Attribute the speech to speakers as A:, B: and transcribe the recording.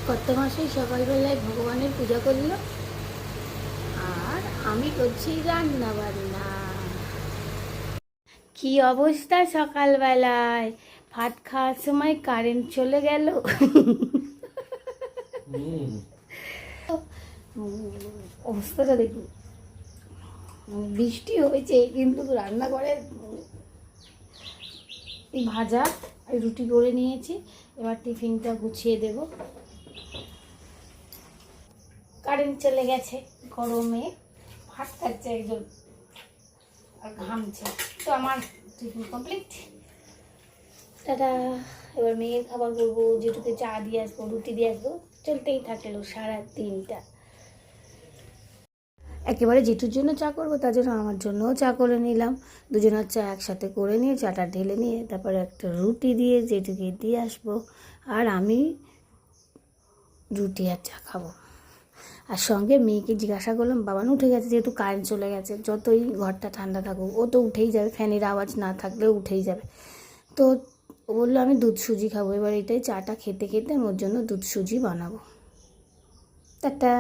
A: কর্তামশাই সকালবেলায় ভগবানের পূজা করলো আর আমি করছি রান্না বান্না। কি অবস্থা সকালবেলায়, ভাত খাওয়ার সময় কারেন্ট চলে গেল। অবস্থাটা দেখুন, বৃষ্টি হয়েছে কিন্তু রান্নাঘরে এই ভাজা রুটি করে নিয়েছি, এবার টিফিনটা গুছিয়ে দেব। কারেন্ট চলে গেছে, গরমে ভাত খাচ্ছে একজন আর ঘামছে, তো আমার টিফিন কমপ্লিট। দাদা এবার মেয়ের খাবার করবো, যেটুকু চা দিয়ে আসবো, রুটি দিয়ে আসবো, চলতেই থাকলো সারা দিনটা। একেবারে জেঠুর জন্য চা করবো, তার জন্য আমার জন্যও চা করে নিলাম। দুজনের চা একসাথে করে নিয়ে চাটা ঢেলে নিয়ে তারপরে একটা রুটি দিয়ে জেঠুকে দিয়ে আসবো, আর আমি রুটি আর চা খাবো। আর সঙ্গে মেয়েকে জিজ্ঞাসা করলাম, বাবান উঠে গেছে, যেহেতু কারেন্ট চলে গেছে, যতই ঘরটা ঠান্ডা থাকুক ও তো উঠেই যাবে, ফ্যানের আওয়াজ না থাকলেও উঠেই যাবে। তো ও বললো আমি দুধ সুজি খাবো। এবার এটাই চাটা খেতে খেতে আমি ওর জন্য দুধ সুজি বানাবো। টাটা।